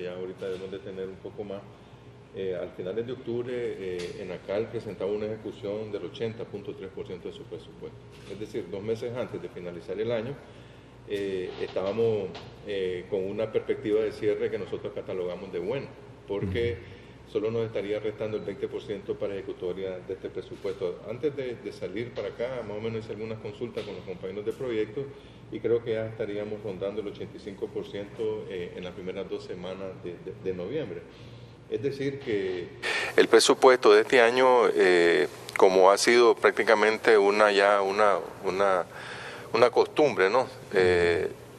que ya ahorita debemos de tener un poco más. Al finales de octubre, ENACAL presentaba una ejecución del 80.3% de su presupuesto. Es decir, 2 meses antes de finalizar el año, estábamos con una perspectiva de cierre que nosotros catalogamos de buena, porque solo nos estaría restando el 20% para ejecutoria de este presupuesto. Antes de salir para acá, más o menos hice algunas consultas con los compañeros de proyecto y creo que ya estaríamos rondando el 85% en las primeras 2 semanas de noviembre. Es decir que el presupuesto de este año, como ha sido prácticamente una costumbre, ¿no?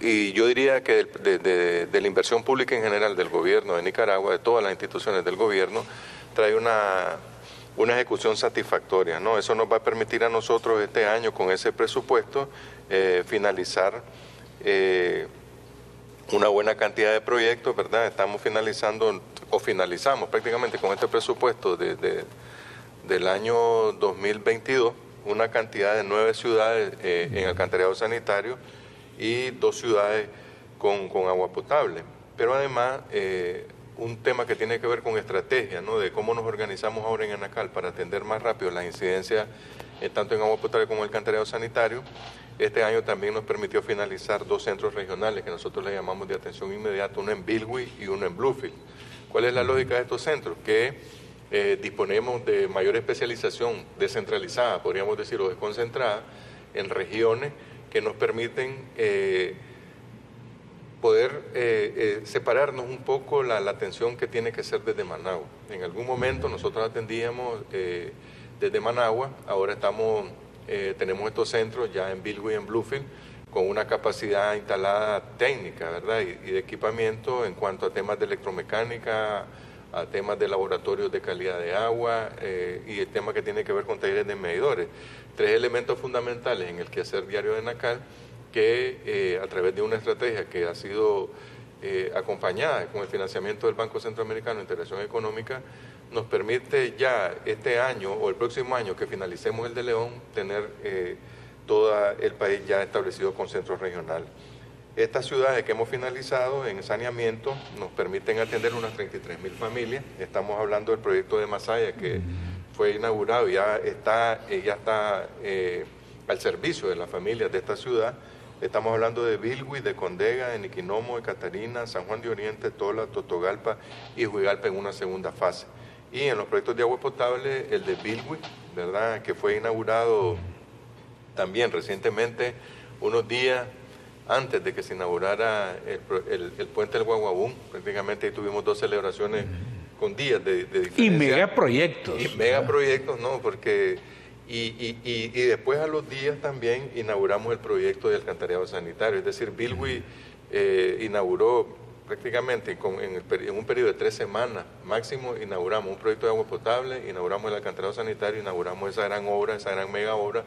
Y yo diría que de la inversión pública en general del gobierno de Nicaragua, de todas las instituciones del gobierno, trae una ejecución satisfactoria, ¿no? Eso nos va a permitir a nosotros este año con ese presupuesto finalizar una buena cantidad de proyectos, ¿verdad? Estamos finalizamos prácticamente con este presupuesto del año 2022 una cantidad de 9 ciudades en alcantarillado sanitario y 2 ciudades con agua potable. Pero además, un tema que tiene que ver con estrategia, ¿no? De cómo nos organizamos ahora en ENACAL para atender más rápido las incidencias tanto en agua potable como en alcantarillado sanitario. Este año también nos permitió finalizar 2 centros regionales que nosotros le llamamos de atención inmediata, uno en Bilwi y uno en Bluefield. ¿Cuál es la lógica de estos centros? Que disponemos de mayor especialización descentralizada, podríamos decir, o desconcentrada, en regiones que nos permiten poder separarnos un poco la atención que tiene que ser desde Managua. En algún momento nosotros atendíamos desde Managua, ahora tenemos estos centros ya en Bilwi y en Bluefield, con una capacidad instalada técnica, ¿verdad? Y de equipamiento en cuanto a temas de electromecánica, a temas de laboratorios de calidad de agua y el tema que tiene que ver con talleres de medidores. 3 elementos fundamentales en el quehacer diario de ENACAL que a través de una estrategia que ha sido acompañada con el financiamiento del Banco Centroamericano de Integración Económica, nos permite ya este año o el próximo año que finalicemos el de León, tener todo el país ya establecido con centros regionales. Estas ciudades que hemos finalizado en saneamiento nos permiten atender unas 33.000 familias. Estamos hablando del proyecto de Masaya que fue inaugurado y ya está al servicio de las familias de esta ciudad. Estamos hablando de Bilwi, de Condega, de Niquinomo, de Catarina, San Juan de Oriente, Tola, Totogalpa y Juigalpa en una segunda fase. Y en los proyectos de agua potable, el de Bilwi, ¿verdad?, que fue inaugurado también recientemente, unos días antes de que se inaugurara el puente del Guaguabún. Prácticamente ahí tuvimos 2 celebraciones con días de diferencia. Y megaproyectos. Y megaproyectos, ¿no? Porque... Y después a los días también inauguramos el proyecto de alcantarillado sanitario. Es decir, Bilwi inauguró prácticamente en un periodo de 3 semanas máximo, inauguramos un proyecto de agua potable, inauguramos el alcantarillado sanitario, inauguramos esa gran obra, esa gran mega obra,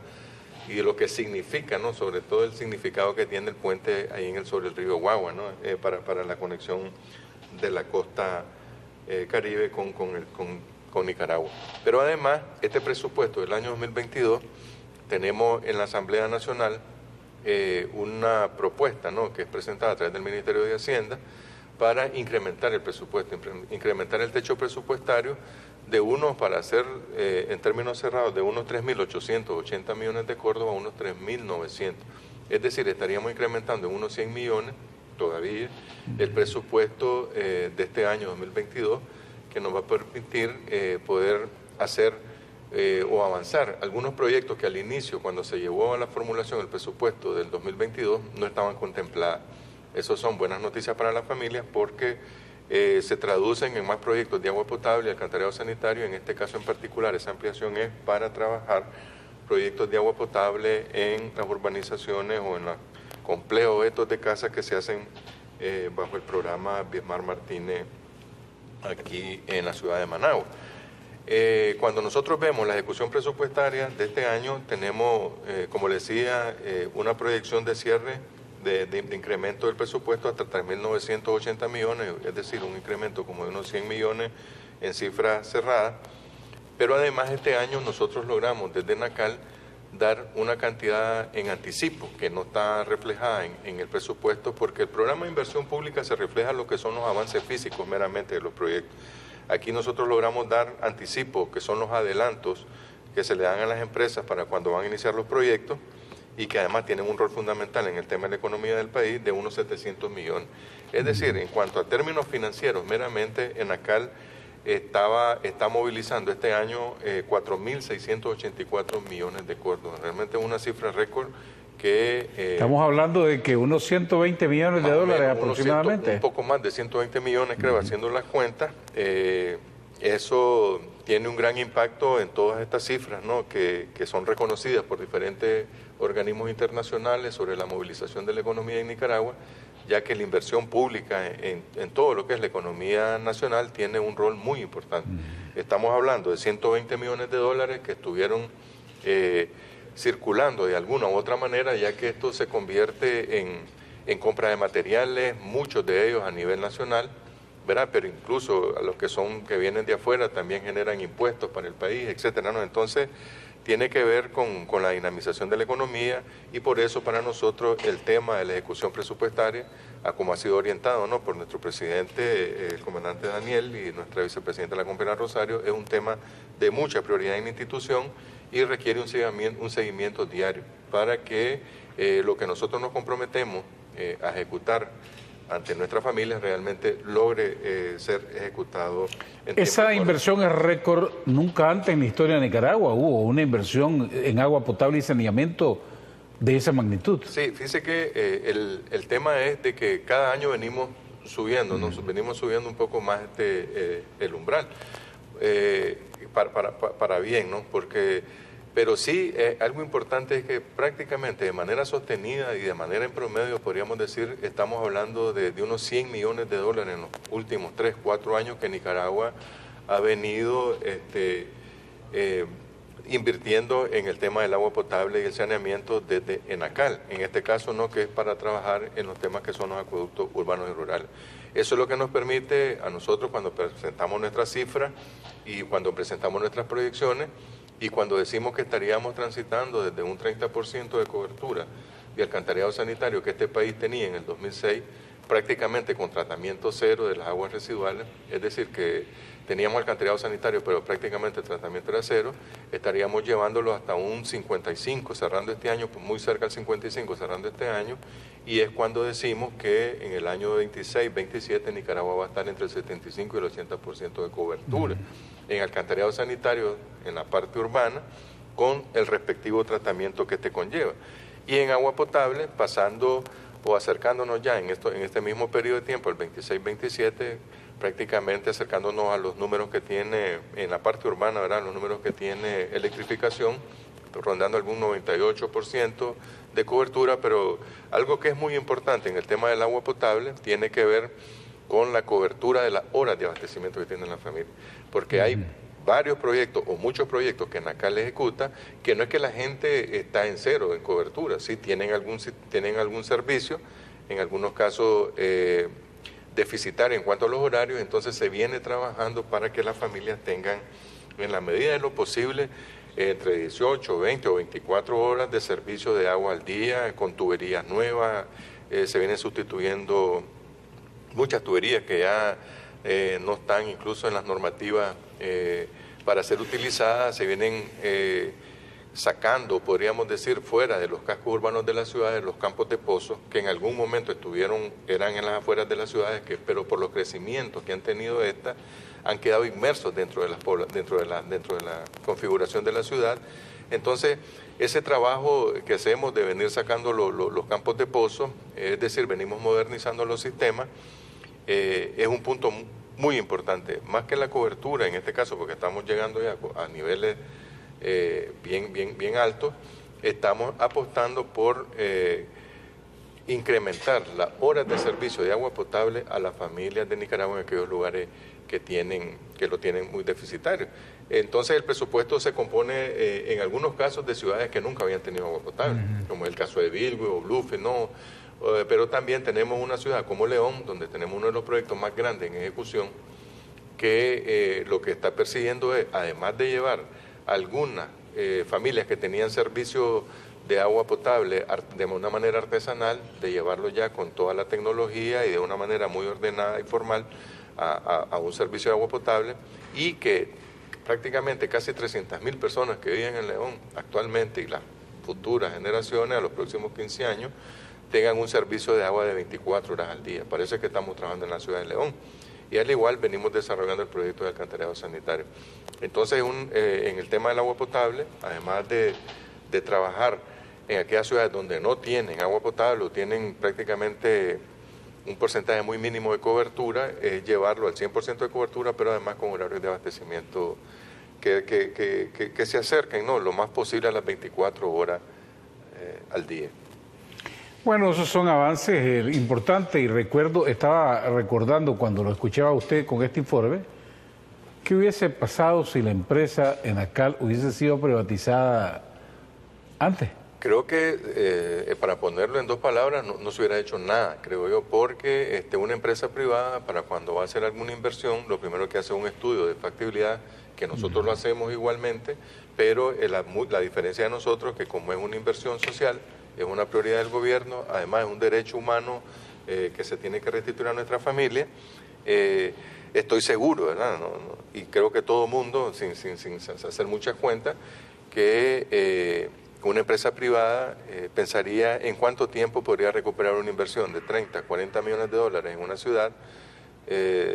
y de lo que significa, ¿no? Sobre todo el significado que tiene el puente ahí sobre el río Guagua, ¿no? Para la conexión de la costa caribe con Nicaragua. Pero además, este presupuesto del año 2022, tenemos en la Asamblea Nacional una propuesta, ¿no?, que es presentada a través del Ministerio de Hacienda para incrementar el presupuesto, incrementar el techo presupuestario para hacer, en términos cerrados, de unos 3.880 millones de córdobas a unos 3.900. Es decir, estaríamos incrementando en unos 100 millones todavía el presupuesto de este año 2022, que nos va a permitir poder hacer o avanzar algunos proyectos que al inicio, cuando se llevó a la formulación del presupuesto del 2022, no estaban contempladas. Esas son buenas noticias para las familias porque se traducen en más proyectos de agua potable y alcantarillado sanitario. En este caso en particular, esa ampliación es para trabajar proyectos de agua potable en las urbanizaciones o en los complejos estos de casas que se hacen bajo el programa Biesmar Martínez aquí en la ciudad de Managua. Cuando nosotros vemos la ejecución presupuestaria de este año, tenemos, como les decía, una proyección de cierre de incremento del presupuesto hasta 3.980 millones, es decir, un incremento como de unos 100 millones en cifras cerradas. Pero además este año nosotros logramos desde NACAL dar una cantidad en anticipo que no está reflejada en el presupuesto, porque el programa de inversión pública se refleja en lo que son los avances físicos meramente de los proyectos. Aquí nosotros logramos dar anticipo, que son los adelantos que se le dan a las empresas para cuando van a iniciar los proyectos, y que además tienen un rol fundamental en el tema de la economía del país, de unos 700 millones. Es decir, en cuanto a términos financieros, meramente ENACAL está movilizando este año 4.684 millones de córdobas. Realmente es una cifra récord que... Estamos hablando de que unos 120 millones de dólares aproximadamente. Un poco más de 120 millones, creo, haciendo las cuentas. Eso tiene un gran impacto en todas estas cifras, ¿no?, que son reconocidas por diferentes organismos internacionales sobre la movilización de la economía en Nicaragua, ya que la inversión pública en todo lo que es la economía nacional tiene un rol muy importante. Estamos hablando de 120 millones de dólares que estuvieron circulando de alguna u otra manera, ya que esto se convierte en compra de materiales, muchos de ellos a nivel nacional, ¿verdad? Pero incluso a los que vienen de afuera también generan impuestos para el país, etcétera, ¿no? Entonces, tiene que ver con la dinamización de la economía, y por eso para nosotros el tema de la ejecución presupuestaria, a como ha sido orientado, ¿no?, por nuestro presidente, el comandante Daniel, y nuestra vicepresidenta, la compañera Rosario, es un tema de mucha prioridad en la institución y requiere un seguimiento diario para que lo que nosotros nos comprometemos a ejecutar ante nuestras familias realmente logre ser ejecutado. Esa inversión es récord. Nunca antes en la historia de Nicaragua hubo una inversión en agua potable y saneamiento de esa magnitud. Sí, fíjese que el tema es de que cada año venimos subiendo, venimos subiendo un poco más el umbral, para bien, ¿no? Pero sí, algo importante es que prácticamente de manera sostenida y de manera en promedio, podríamos decir, estamos hablando de unos 100 millones de dólares en los últimos 3, 4 años que Nicaragua ha venido invirtiendo en el tema del agua potable y el saneamiento desde ENACAL, en este caso, ¿no?, que es para trabajar en los temas que son los acueductos urbanos y rurales. Eso es lo que nos permite a nosotros, cuando presentamos nuestras cifras y cuando presentamos nuestras proyecciones, y cuando decimos que estaríamos transitando desde un 30% de cobertura de alcantarillado sanitario que este país tenía en el 2006, prácticamente con tratamiento cero de las aguas residuales, es decir, que teníamos alcantarillado sanitario, pero prácticamente el tratamiento era cero, estaríamos llevándolo hasta un 55, cerrando este año, pues muy cerca del 55, cerrando este año, y es cuando decimos que en el año 26, 27, Nicaragua va a estar entre el 75 y el 80% de cobertura en alcantarillado sanitario en la parte urbana, con el respectivo tratamiento que conlleva. Y en agua potable, pasando o acercándonos ya en este mismo periodo de tiempo, el 26-27, prácticamente acercándonos a los números que tiene en la parte urbana, ¿verdad?, los números que tiene electrificación, rondando algún 98% de cobertura, pero algo que es muy importante en el tema del agua potable tiene que ver con la cobertura de las horas de abastecimiento que tienen las familias, porque hay varios proyectos o muchos proyectos que ENACAL ejecuta, que no es que la gente está en cero en cobertura, sí tienen algún servicio, en algunos casos deficitario en cuanto a los horarios, entonces se viene trabajando para que las familias tengan, en la medida de lo posible, entre 18, 20 o 24 horas de servicio de agua al día, con tuberías nuevas, se vienen sustituyendo muchas tuberías que ya no están incluso en las normativas para ser utilizadas, se vienen sacando, podríamos decir, fuera de los cascos urbanos de las ciudades, los campos de pozos, que en algún momento eran en las afueras de las ciudades, pero por los crecimientos que han tenido estas, han quedado inmersos dentro de la configuración de la ciudad. Entonces, ese trabajo que hacemos de venir sacando los campos de pozos, es decir, venimos modernizando los sistemas, es un punto muy importante, más que la cobertura en este caso, porque estamos llegando ya a niveles bien altos, estamos apostando por incrementar las horas de servicio de agua potable a las familias de Nicaragua en aquellos lugares que lo tienen muy deficitario. Entonces el presupuesto se compone en algunos casos de ciudades que nunca habían tenido agua potable, como el caso de Bilwi o Bluefield, ¿no? Pero también tenemos una ciudad como León, donde tenemos uno de los proyectos más grandes en ejecución, que lo que está persiguiendo es, además de llevar algunas familias que tenían servicio de agua potable de una manera artesanal, de llevarlo ya con toda la tecnología y de una manera muy ordenada y formal a un servicio de agua potable, y que prácticamente casi 300.000 personas que viven en León actualmente y las futuras generaciones a los próximos 15 años tengan un servicio de agua de 24 horas al día. Parece que estamos trabajando en la ciudad de León. Y al igual venimos desarrollando el proyecto de alcantarillado sanitario. Entonces, en el tema del agua potable, además de trabajar en aquellas ciudades donde no tienen agua potable o tienen prácticamente un porcentaje muy mínimo de cobertura, llevarlo al 100% de cobertura, pero además con horarios de abastecimiento que se acerquen, ¿no?, lo más posible a las 24 horas al día. Bueno, esos son avances importantes y estaba recordando cuando lo escuchaba a usted con este informe, ¿qué hubiese pasado si la empresa Enacal hubiese sido privatizada antes? Creo que, para ponerlo en dos palabras, no se hubiera hecho nada, creo yo, porque una empresa privada, para cuando va a hacer alguna inversión, lo primero que hace es un estudio de factibilidad, que nosotros lo hacemos igualmente, pero la diferencia de nosotros es que como es una inversión social, es una prioridad del gobierno, además es un derecho humano que se tiene que restituir a nuestra familia, estoy seguro, ¿verdad? Y creo que todo mundo, sin hacer muchas cuentas, que una empresa privada pensaría en cuánto tiempo podría recuperar una inversión de 30, 40 millones de dólares en una ciudad,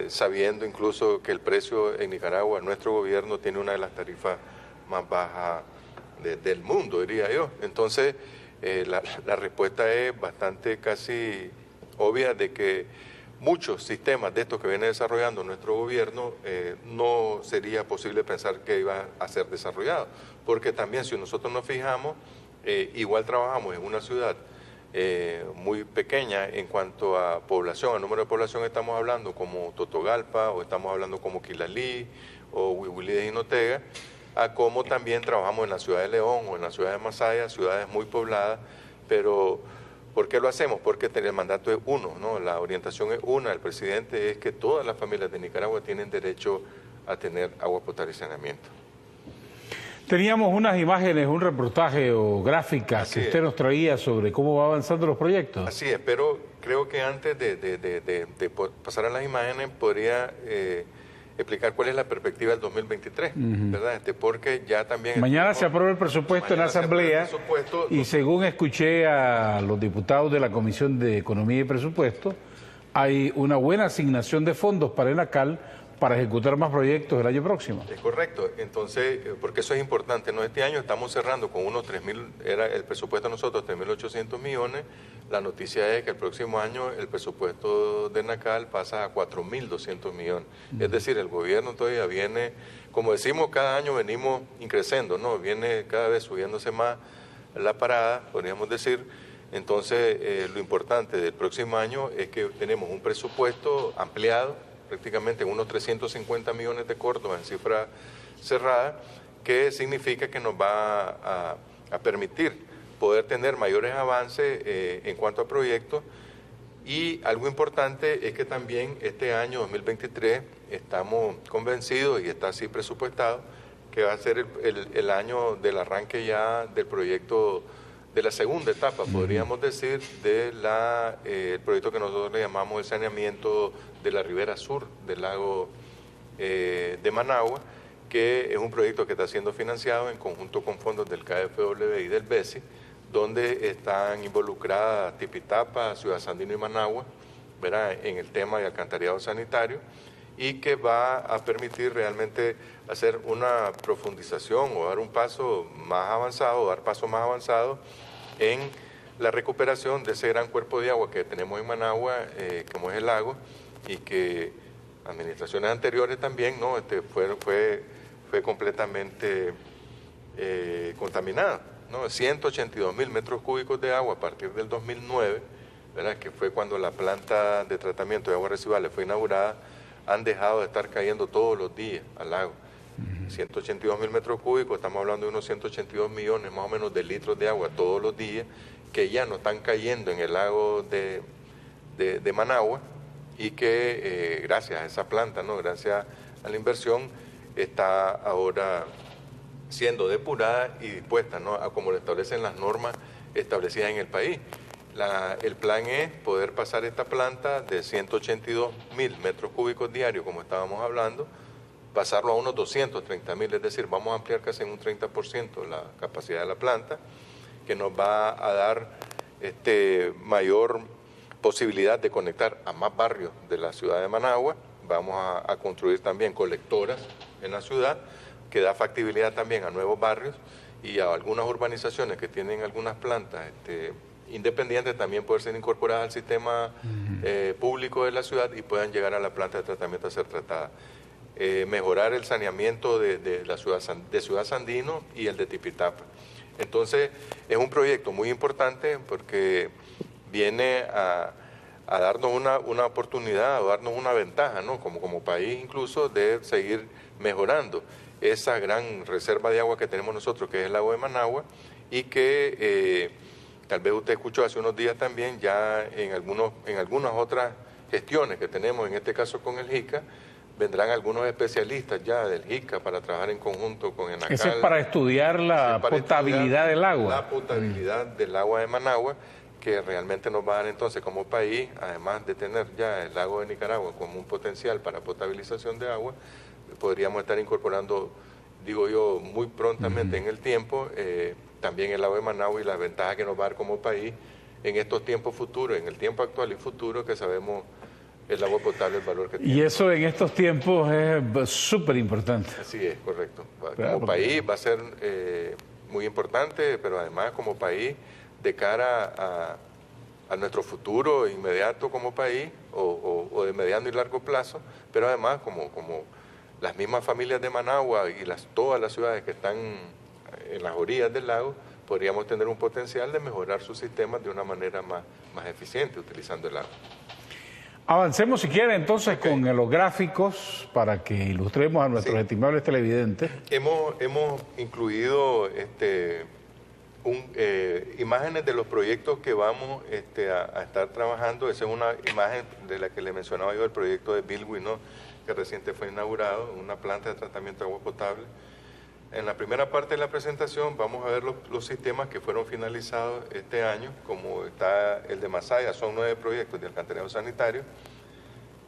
sabiendo incluso que el precio en Nicaragua, nuestro gobierno tiene una de las tarifas más bajas del mundo, diría yo. Entonces, la respuesta es bastante casi obvia de que muchos sistemas de estos que viene desarrollando nuestro gobierno no sería posible pensar que iba a ser desarrollado, porque también si nosotros nos fijamos, igual trabajamos en una ciudad muy pequeña en cuanto a población, a número de población estamos hablando como Totogalpa, o estamos hablando como Quilalí, o Huihuilí de Jinotega, a como también trabajamos en la ciudad de León o en la ciudad de Masaya, ciudades muy pobladas, pero ¿por qué lo hacemos? Porque el mandato es uno, ¿no? La orientación es una, el presidente es que todas las familias de Nicaragua tienen derecho a tener agua potable y saneamiento. Teníamos unas imágenes, un reportaje o gráficas que usted nos traía sobre cómo va avanzando los proyectos. Así es, pero creo que antes de pasar a las imágenes podría explicar cuál es la perspectiva del 2023, ¿verdad? Porque ya también... Mañana se aprueba el presupuesto en la Asamblea y según escuché a los diputados de la Comisión de Economía y Presupuesto, hay una buena asignación de fondos para Enacal para ejecutar más proyectos el año próximo. Es correcto, entonces, porque eso es importante, ¿no? Este año estamos cerrando con unos 3.000, era el presupuesto de nosotros 3.800 millones, la noticia es que el próximo año el presupuesto de Enacal pasa a 4.200 millones, es decir, el gobierno todavía viene, como decimos, cada año venimos increciendo, ¿no? Viene cada vez subiéndose más la parada, podríamos decir. Entonces, lo importante del próximo año es que tenemos un presupuesto ampliado, prácticamente unos 350 millones de córdobas en cifra cerrada, que significa que nos va a permitir poder tener mayores avances en cuanto a proyectos. Y algo importante es que también este año 2023 estamos convencidos, y está así presupuestado, que va a ser el año del arranque ya del proyecto de la segunda etapa, podríamos decir, el proyecto que nosotros le llamamos el saneamiento de la ribera sur del lago de Managua, que es un proyecto que está siendo financiado en conjunto con fondos del KfW y del BESI, donde están involucradas Tipitapa, Ciudad Sandino y Managua, ¿verdad?, en el tema de alcantarillado sanitario, y que va a permitir realmente hacer una profundización o dar un paso más avanzado, dar pasos más avanzados en la recuperación de ese gran cuerpo de agua que tenemos en Managua, como es el lago, y que administraciones anteriores también, ¿no?, fue completamente contaminada, ¿no? 182.000 metros cúbicos de agua a partir del 2009, ¿verdad?, que fue cuando la planta de tratamiento de aguas residuales fue inaugurada, han dejado de estar cayendo todos los días al lago. 182.000 metros cúbicos, estamos hablando de unos 182 millones más o menos de litros de agua todos los días, que ya no están cayendo en el lago de Managua, y que gracias a esa planta, ¿no?, gracias a la inversión, está ahora siendo depurada y dispuesta, ¿no?, a como lo establecen las normas establecidas en el país. El plan es poder pasar esta planta de 182.000 metros cúbicos diarios, como estábamos hablando, pasarlo a unos 230.000, es decir, vamos a ampliar casi en un 30% la capacidad de la planta, que nos va a dar mayor posibilidad de conectar a más barrios de la ciudad de Managua. Vamos a construir también colectoras en la ciudad, que da factibilidad también a nuevos barrios y a algunas urbanizaciones que tienen algunas plantas independientes también poder ser incorporadas al sistema público de la ciudad y puedan llegar a la planta de tratamiento a ser tratada. Mejorar el saneamiento de la ciudad de Ciudad Sandino y el de Tipitapa. Entonces, es un proyecto muy importante porque viene a darnos una oportunidad, o darnos una ventaja, ¿no?, como país incluso, de seguir mejorando esa gran reserva de agua que tenemos nosotros, que es el lago de Managua, y que tal vez usted escuchó hace unos días también, ya en algunas otras gestiones que tenemos, en este caso con el JICA, vendrán algunos especialistas ya del JICA para trabajar en conjunto con ENACAL. Eso es para estudiar la potabilidad del agua. La potabilidad del agua de Managua, que realmente nos va a dar entonces como país, además de tener ya el lago de Nicaragua como un potencial para potabilización de agua, podríamos estar incorporando, digo yo, muy prontamente en el tiempo, también el lago de Managua y las ventajas que nos va a dar como país en estos tiempos futuros, en el tiempo actual y futuro, que sabemos el agua potable, el valor que tiene. Y eso en estos tiempos es súper importante. Así es, correcto. Como país va a ser muy importante, pero además como país, de cara a nuestro futuro inmediato como país, o de mediano y largo plazo, pero además como las mismas familias de Managua y todas las ciudades que están en las orillas del lago, podríamos tener un potencial de mejorar sus sistemas de una manera más eficiente utilizando el agua. Avancemos, si quiere, entonces, con los gráficos para que ilustremos a nuestros estimables televidentes. Hemos incluido imágenes de los proyectos que vamos a estar trabajando. Esa es una imagen de la que le mencionaba yo, el proyecto de Bilwi, ¿no?, que reciente fue inaugurado, una planta de tratamiento de agua potable. En la primera parte de la presentación vamos a ver los sistemas que fueron finalizados este año, como está el de Masaya. Son 9 proyectos de alcantarillado sanitario.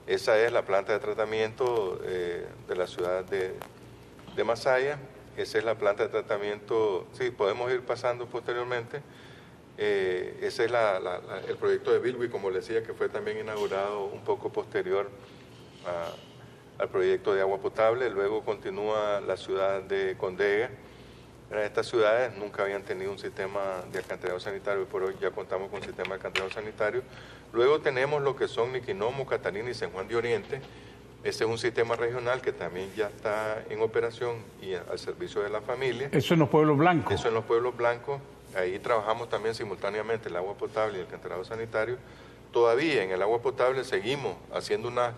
Esa es la planta de tratamiento de la ciudad de Masaya. Esa es la planta de tratamiento, sí, podemos ir pasando posteriormente. Ese es el proyecto de Bilwi, como les decía, que fue también inaugurado un poco posterior al proyecto de agua potable. Luego continúa la ciudad de Condega. Estas ciudades nunca habían tenido un sistema de alcantarillado sanitario, y por hoy ya contamos con un sistema de alcantarillado sanitario. Luego tenemos lo que son Niquinomo, Catalina y San Juan de Oriente. Ese es un sistema regional que también ya está en operación y al servicio de la familia. Eso en los pueblos blancos. Eso en los pueblos blancos. Ahí trabajamos también simultáneamente el agua potable y el alcantarillado sanitario. Todavía en el agua potable seguimos haciendo unas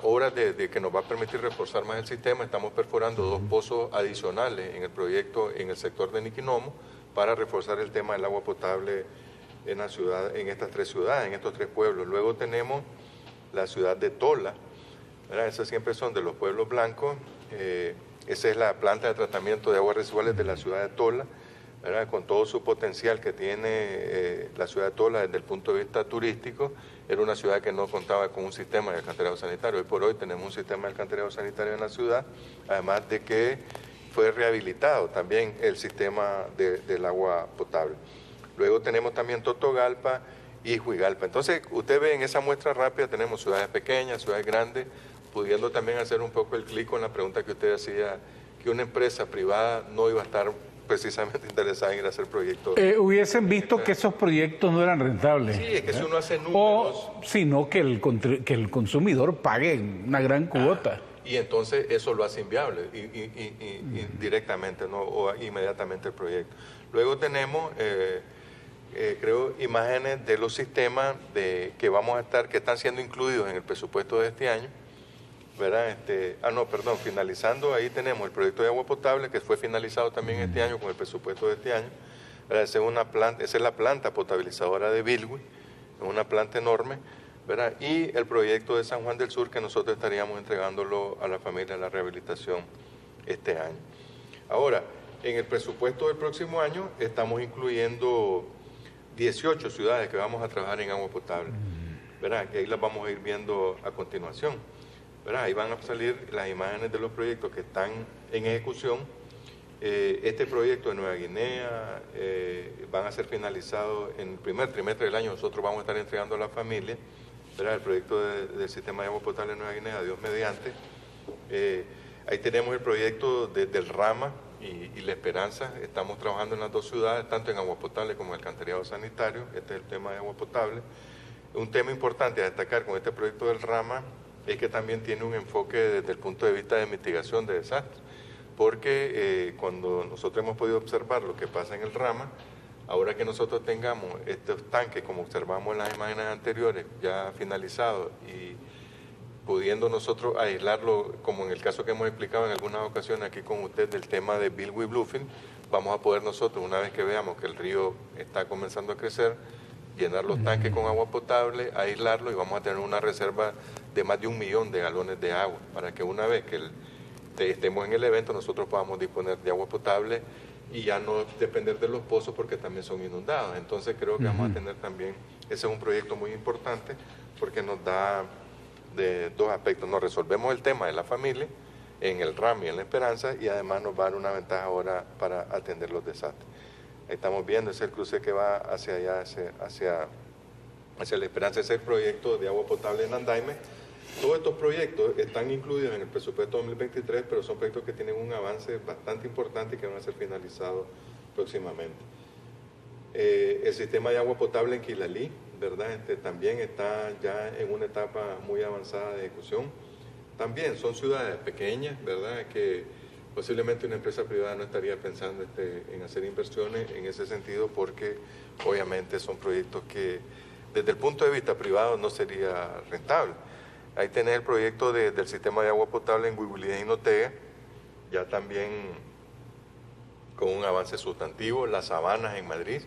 obras que nos va a permitir reforzar más el sistema. Estamos perforando 2 pozos adicionales en el proyecto en el sector de Niquinomo para reforzar el tema del agua potable en la ciudad, en estas 3 ciudades, en estos 3 pueblos. Luego tenemos la ciudad de Tola, ¿verdad? Esas siempre son de los pueblos blancos. Esa es la planta de tratamiento de aguas residuales de la ciudad de Tola, ¿verdad?, con todo su potencial que tiene la ciudad de Tola desde el punto de vista turístico. Era una ciudad que no contaba con un sistema de alcantarillado sanitario. Hoy por hoy tenemos un sistema de alcantarillado sanitario en la ciudad, además de que fue rehabilitado también el sistema del agua potable. Luego tenemos también Totogalpa y Huigalpa. Entonces, usted ve en esa muestra rápida, tenemos ciudades pequeñas, ciudades grandes, pudiendo también hacer un poco el clic con la pregunta que usted hacía, que una empresa privada no iba a estar precisamente interesada en ir a hacer proyectos. Hubiesen visto que esos proyectos no eran rentables. Sí, es que si uno hace números... O, sino que el consumidor pague una gran cuota. Y entonces eso lo hace inviable directamente, ¿no?, o inmediatamente el proyecto. Luego tenemos, creo, imágenes de los sistemas que están siendo incluidos en el presupuesto de este año, ¿verdad? Finalizando, ahí tenemos el proyecto de agua potable que fue finalizado también este año con el presupuesto de este año. Esa es la planta potabilizadora de Bilwi, es una planta enorme, ¿verdad? Y el proyecto de San Juan del Sur, que nosotros estaríamos entregándolo a la familia de la rehabilitación este año. Ahora, en el presupuesto del próximo año estamos incluyendo 18 ciudades que vamos a trabajar en agua potable, ¿verdad? Que ahí las vamos a ir viendo a continuación, ¿verdad? Ahí van a salir las imágenes de los proyectos que están en ejecución. Este proyecto de Nueva Guinea van a ser finalizados en el primer trimestre del año. Nosotros vamos a estar entregando a la familia, ¿verdad? El proyecto del sistema de agua potable de Nueva Guinea, Dios mediante. Ahí tenemos el proyecto del Rama y La Esperanza. Estamos trabajando en las dos ciudades, tanto en agua potable como en alcantarillado sanitario. Este es el tema de agua potable. Un tema importante a destacar con este proyecto del Rama es que también tiene un enfoque desde el punto de vista de mitigación de desastres, porque cuando nosotros hemos podido observar lo que pasa en el Rama, ahora que nosotros tengamos estos tanques, como observamos en las imágenes anteriores, ya finalizados y pudiendo nosotros aislarlo, como en el caso que hemos explicado en algunas ocasiones aquí con usted del tema de Bilwi Bluefield, vamos a poder nosotros, una vez que veamos que el río está comenzando a crecer, llenar los tanques con agua potable, aislarlo y vamos a tener una reserva de más de 1 millón de galones de agua, para que una vez que estemos en el evento nosotros podamos disponer de agua potable y ya no depender de los pozos porque también son inundados. Entonces creo que vamos a tener también, ese es un proyecto muy importante porque nos da de dos aspectos, nos resolvemos el tema de la familia en el RAM y en la Esperanza y además nos va a dar una ventaja ahora para atender los desastres. Ahí estamos viendo, ese es el cruce que va hacia allá, hacia la Esperanza, ese es el proyecto de agua potable en Andaime. Todos estos proyectos están incluidos en el presupuesto 2023, pero son proyectos que tienen un avance bastante importante y que van a ser finalizados próximamente. El sistema de agua potable en Quilalí, ¿verdad? También está ya en una etapa muy avanzada de ejecución. También son ciudades pequeñas, ¿verdad? Que posiblemente una empresa privada no estaría pensando en hacer inversiones en ese sentido porque obviamente son proyectos que desde el punto de vista privado no sería rentable. Ahí tenés el proyecto del sistema de agua potable en Huihuilí y Jinotega, ya también con un avance sustantivo. Las Sabanas en Madrid,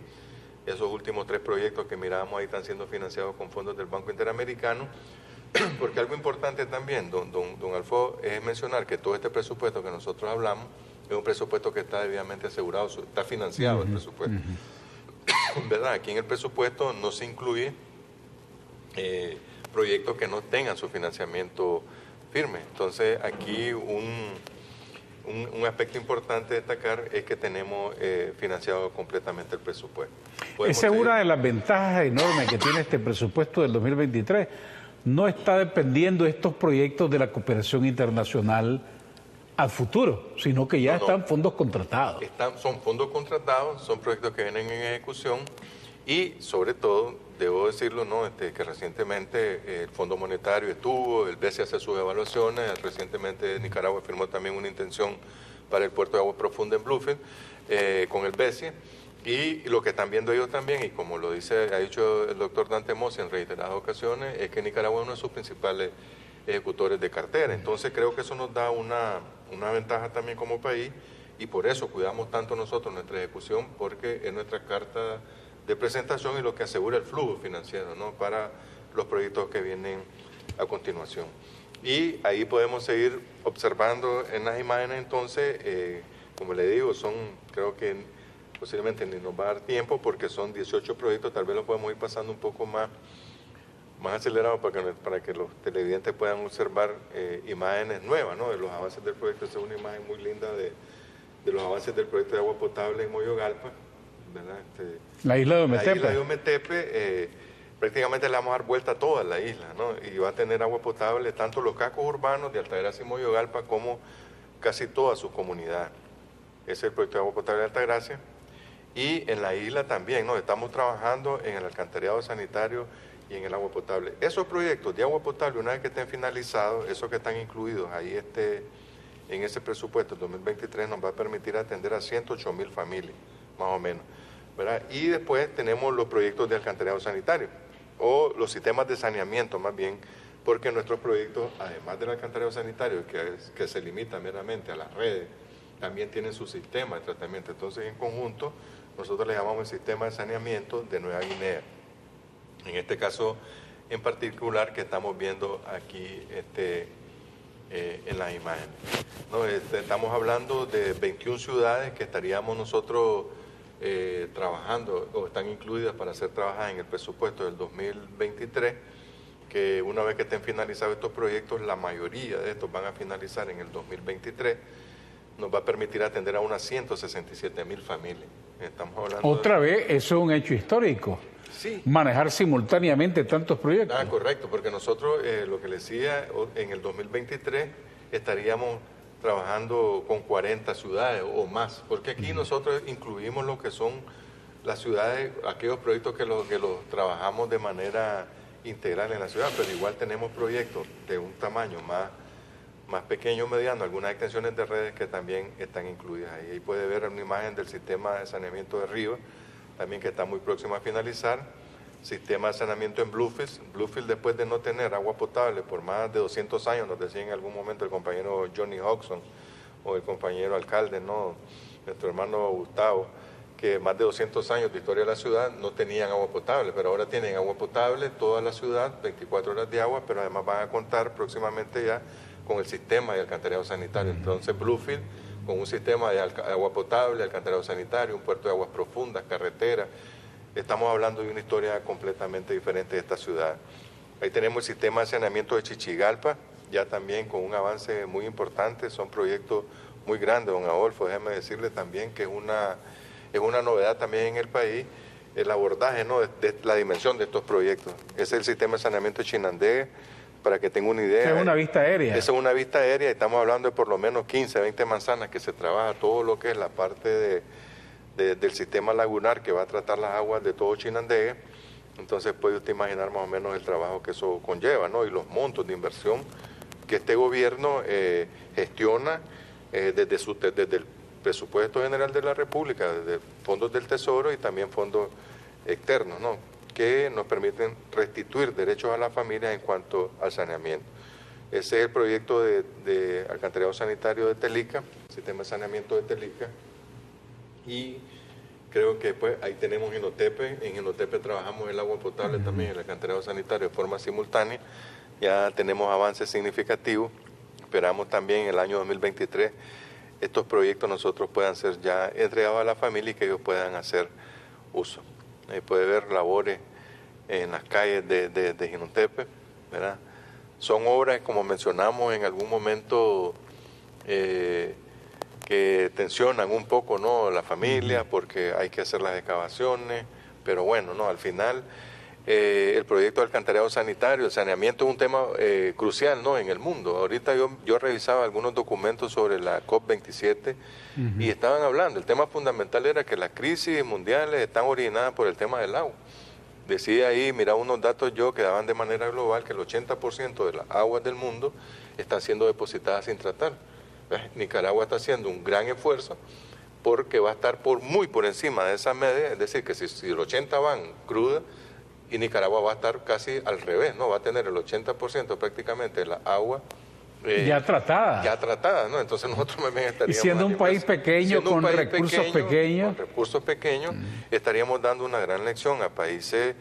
esos últimos 3 proyectos que mirábamos ahí están siendo financiados con fondos del Banco Interamericano, porque algo importante también, don Alfo, es mencionar que todo este presupuesto que nosotros hablamos es un presupuesto que está debidamente asegurado, está financiado el presupuesto. ¿Verdad? Aquí en el presupuesto no se incluye proyectos que no tengan su financiamiento firme. Entonces, aquí un aspecto importante destacar es que tenemos financiado completamente el presupuesto. Esa es una de las ventajas enormes que tiene este presupuesto del 2023. No está dependiendo estos proyectos de la cooperación internacional al futuro, sino que ya están fondos contratados. Son fondos contratados, son proyectos que vienen en ejecución y sobre todo, debo decirlo, ¿no? Que recientemente el Fondo Monetario estuvo, el BCE hace sus evaluaciones, recientemente Nicaragua firmó también una intención para el puerto de agua profunda en Bluefield con el BCE. Y lo que están viendo ellos también, y como lo ha dicho el doctor Dante Mossi en reiteradas ocasiones, es que Nicaragua es uno de sus principales ejecutores de cartera. Entonces creo que eso nos da una ventaja también como país y por eso cuidamos tanto nosotros nuestra ejecución, porque es nuestra carta de presentación y lo que asegura el flujo financiero, ¿no? Para los proyectos que vienen a continuación. Y ahí podemos seguir observando en las imágenes entonces, como le digo, creo que posiblemente ni nos va a dar tiempo porque son 18 proyectos, tal vez lo podemos ir pasando un poco más acelerado para que los televidentes puedan observar imágenes nuevas, ¿no? De los avances del proyecto. Esta es una imagen muy linda de los avances del proyecto de agua potable en Moyogalpa, ¿verdad? La isla de Ometepe. La isla de Ometepe, prácticamente le vamos a dar vuelta a toda la isla, ¿no? Y va a tener agua potable tanto los cascos urbanos de Altagracia y Moyogalpa como casi toda su comunidad. Ese es el proyecto de agua potable de Altagracia. Y en la isla también, ¿no? Estamos trabajando en el alcantarillado sanitario y en el agua potable. Esos proyectos de agua potable, una vez que estén finalizados, esos que están incluidos ahí en ese presupuesto 2023, nos va a permitir atender a 108,000 familias, más o menos, ¿verdad? Y después tenemos los proyectos de alcantarillado sanitario, o los sistemas de saneamiento más bien, porque nuestros proyectos, además del alcantarillado sanitario, que se limita meramente a las redes, también tienen su sistema de tratamiento. Entonces, en conjunto, nosotros le llamamos el sistema de saneamiento de Nueva Guinea. En este caso en particular que estamos viendo aquí en las imágenes. ¿No? Estamos hablando de 21 ciudades que estaríamos nosotros trabajando o están incluidas para ser trabajadas en el presupuesto del 2023, que una vez que estén finalizados estos proyectos, la mayoría de estos van a finalizar en el 2023, nos va a permitir atender a unas 167,000 familias. Estamos hablando Otra vez, eso es un hecho histórico. Sí. Manejar simultáneamente tantos proyectos. Ah, correcto, porque nosotros, lo que les decía, en el 2023 estaríamos trabajando con 40 ciudades o más, porque aquí nosotros incluimos lo que son las ciudades, aquellos proyectos que los trabajamos de manera integral en la ciudad, pero igual tenemos proyectos de un tamaño más pequeño, mediano, algunas extensiones de redes que también están incluidas ahí. Ahí puede ver una imagen del sistema de saneamiento de Río, también que está muy próximo a finalizar. Sistema de saneamiento en Bluefield. Bluefield, después de no tener agua potable por más de 200 años, nos decía en algún momento el compañero Johnny Hodgson o el compañero alcalde, ¿no?, nuestro hermano Gustavo, que más de 200 años de historia de la ciudad no tenían agua potable, pero ahora tienen agua potable toda la ciudad, 24 horas de agua, pero además van a contar próximamente ya con el sistema de alcantarillado sanitario. Entonces Bluefield, con un sistema de agua potable, alcantarillado sanitario, un puerto de aguas profundas, carretera. Estamos hablando de una historia completamente diferente de esta ciudad. Ahí tenemos el sistema de saneamiento de Chichigalpa, ya también con un avance muy importante. Son proyectos muy grandes, don Adolfo. Déjeme decirle también que es una novedad también en el país el abordaje, ¿no?, de la dimensión de estos proyectos. Ese es el sistema de saneamiento de Chinandega, para que tenga una idea. Es una vista aérea. Esa es una vista aérea y estamos hablando de por lo menos 15, 20 manzanas que se trabaja todo lo que es la parte del sistema lagunar que va a tratar las aguas de todo Chinandega. Entonces puede usted imaginar más o menos el trabajo que eso conlleva, ¿no?, y los montos de inversión que este gobierno gestiona desde el presupuesto general de la República, desde fondos del Tesoro y también fondos externos, ¿no?, que nos permiten restituir derechos a las familias en cuanto al saneamiento. Ese es el proyecto de alcantarillado sanitario de Telica, sistema de saneamiento de Telica, y creo que pues ahí tenemos Jinotepe. En Jinotepe trabajamos el agua potable también, el alcantarillado sanitario de forma simultánea. Ya tenemos avances significativos. Esperamos también en el año 2023 estos proyectos nosotros puedan ser ya entregados a la familia y que ellos puedan hacer uso. Ahí puede ver labores en las calles de Jinotepe, ¿verdad? Son obras, como mencionamos en algún momento, que tensionan un poco, ¿no?, la familia, porque hay que hacer las excavaciones, pero bueno, ¿no?, al final el proyecto de alcantarillado sanitario, el saneamiento es un tema crucial, ¿no?, en el mundo. Ahorita yo revisaba algunos documentos sobre la COP27 y estaban hablando, el tema fundamental era que las crisis mundiales están originadas por el tema del agua. Decía ahí, mira unos datos que daban de manera global que el 80% de las aguas del mundo están siendo depositadas sin tratar. Nicaragua está haciendo un gran esfuerzo porque va a estar muy por encima de esa media, es decir, que si el 80 van crudas, y Nicaragua va a estar casi al revés, ¿no? Va a tener el 80% prácticamente de la agua ya tratada. Ya tratada, ¿no? Entonces nosotros también estaríamos... Y siendo un país pequeño, con recursos pequeños. Con recursos pequeños, estaríamos dando una gran lección a países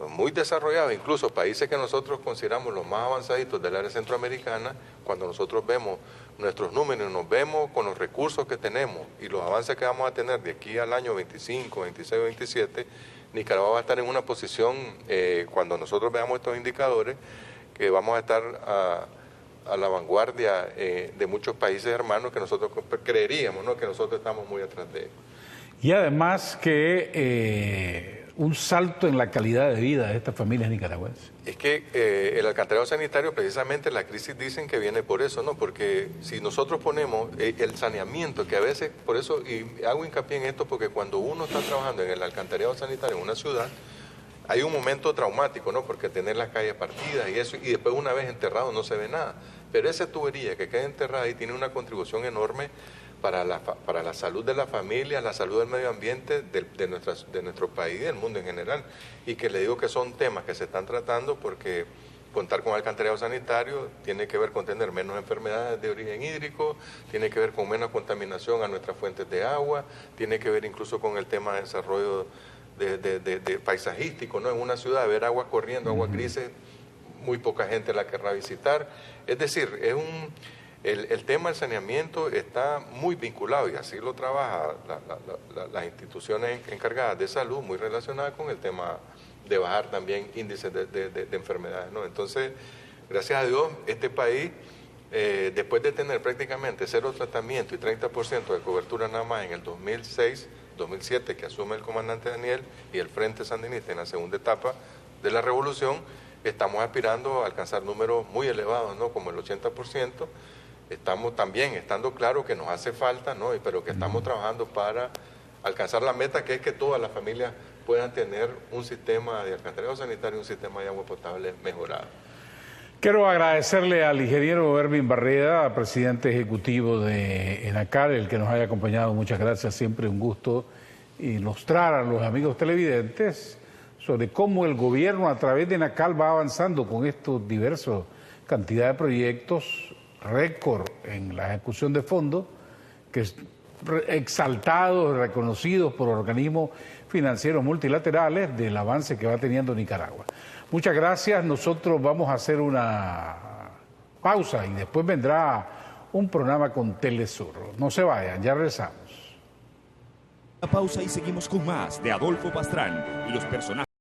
muy desarrollados, incluso países que nosotros consideramos los más avanzaditos del área centroamericana. Cuando nosotros vemos nuestros números, nos vemos con los recursos que tenemos y los avances que vamos a tener de aquí al año 25, 26, 27, Nicaragua va a estar en una posición, cuando nosotros veamos estos indicadores, que vamos a estar a la vanguardia de muchos países hermanos que nosotros creeríamos, ¿no?, que nosotros estamos muy atrás de ellos. Y además que un salto en la calidad de vida de estas familias nicaragüenses. Es que el alcantarillado sanitario, precisamente la crisis dicen que viene por eso, ¿no? Porque si nosotros ponemos el saneamiento, que a veces, por eso, y hago hincapié en esto, porque cuando uno está trabajando en el alcantarillado sanitario en una ciudad, hay un momento traumático, ¿no? Porque tener las calles partidas y eso, y después una vez enterrado no se ve nada. Pero esa tubería que queda enterrada ahí tiene una contribución enorme para la salud de la familia, la salud del medio ambiente de nuestro país y del mundo en general. Y que le digo que son temas que se están tratando porque contar con alcantarillado sanitario tiene que ver con tener menos enfermedades de origen hídrico, tiene que ver con menos contaminación a nuestras fuentes de agua, tiene que ver incluso con el tema de desarrollo de paisajístico, ¿no? En una ciudad ver agua corriendo, agua grises, muy poca gente la querrá visitar. Es decir, el tema del saneamiento está muy vinculado, y así lo trabaja las instituciones encargadas de salud, muy relacionadas con el tema de bajar también índices de enfermedades, ¿no? Entonces, gracias a Dios, este país, después de tener prácticamente 0 tratamiento y 30% de cobertura nada más en el 2006-2007, que asume el comandante Daniel y el Frente Sandinista en la segunda etapa de la revolución, estamos aspirando a alcanzar números muy elevados, ¿no? Como el 80%. Estamos también estando claro que nos hace falta, ¿no? Pero que estamos trabajando para alcanzar la meta, que es que todas las familias puedan tener un sistema de alcantarillado sanitario y un sistema de agua potable mejorado. Quiero agradecerle al ingeniero Erwin Barreda, presidente ejecutivo de ENACAL, el que nos haya acompañado. Muchas gracias, siempre un gusto ilustrar a los amigos televidentes sobre cómo el gobierno a través de ENACAL va avanzando con estos diversos cantidad de proyectos, récord en la ejecución de fondos, que es exaltados, reconocidos por organismos financieros multilaterales del avance que va teniendo Nicaragua. Muchas gracias. Nosotros vamos a hacer una pausa y después vendrá un programa con Telesur. No se vayan, ya regresamos. Una pausa y seguimos con más de Adolfo Pastrán y los personajes.